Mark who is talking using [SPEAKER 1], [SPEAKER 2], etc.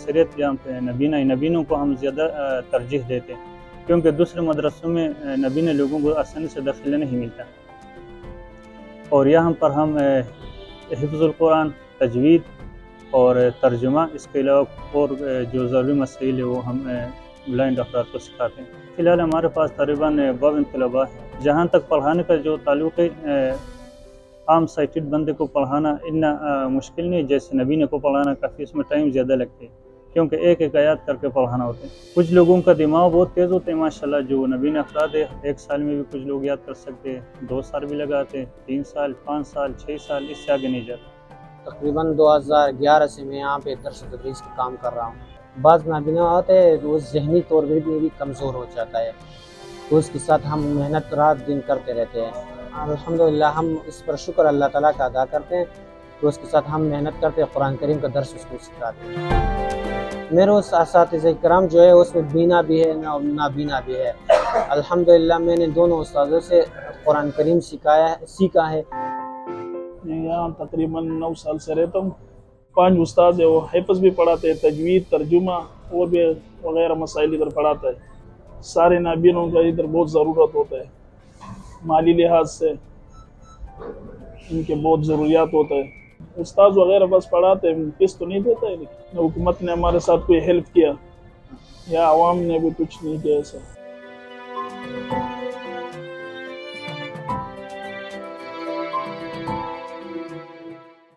[SPEAKER 1] اکثریت یہاں پہ نبینوں کو ہم زیادہ ترجیح دیتے ہیں، کیونکہ دوسرے مدرسوں میں نبینے لوگوں کو آسانی سے داخلہ نہیں ملتا، اور یہاں پر ہم حفظ القرآن، تجوید اور ترجمہ، اس کے علاوہ اور جو ضروری مسائل ہے وہ ہم بلائنڈ افراد کو سکھاتے ہیں۔ فی الحال ہمارے پاس تقریباً 52 طلباء ہیں۔ جہاں تک پڑھانے کا جو تعلق ہے، عام سائٹڈ بندے کو پڑھانا اتنا مشکل نہیں جیسے نبینے کو پڑھانا، کافی اس میں ٹائم زیادہ لگتے ہیں کیونکہ ایک آیات کر کے پڑھانا ہوتا ہے۔ کچھ لوگوں کا دماغ بہت تیز ہوتے ہیں ماشاءاللہ، جو نبینے افراد ہے 1 سال میں بھی کچھ لوگ یاد کر سکتے ہیں، 2 سال بھی لگاتے ہیں، 3 سال، 5 سال، 6 سال، اس سے آگے نہیں جاتے۔
[SPEAKER 2] تقریباً 2011 سے میں یہاں پہ درس و تدریس کا کام کر رہا ہوں۔ بعض نابینا ہوتے ہیں وہ ذہنی طور پہ بھی کمزور ہو جاتا ہے، تو اس کے ساتھ ہم محنت رات دن کرتے رہتے ہیں۔ الحمدللہ ہم اس پر شکر اللہ تعالیٰ کا ادا کرتے ہیں، تو اس کے ساتھ ہم محنت کرتے ہیں، قرآن کریم کا درس اس کو سکھاتے ہیں۔ میرے اس اساتذہ کرام جو ہے اس میں بینا بھی ہے نابینا بھی ہے۔ الحمدللہ میں نے دونوں استاذوں سے قرآن کریم سیکھا ہے۔
[SPEAKER 3] یہاں تقریباً 9 سال سے رہتا ہوں۔ 5 استاد ہیں، وہ حفظ بھی پڑھاتے ہیں، تجوید، ترجمہ اور بھی وغیرہ مسائل ادھر پڑھاتا ہے۔ سارے نابینوں کا ادھر بہت ضرورت ہوتا ہے، مالی لحاظ سے ان کے بہت ضروریات ہوتا ہے۔ استاد وغیرہ بس پڑھاتے ہیں، فیس تو نہیں دیتا ہے، لیکن حکومت نے ہمارے ساتھ کوئی ہیلپ کیا یا عوام نے بھی کچھ نہیں کیا ایسا۔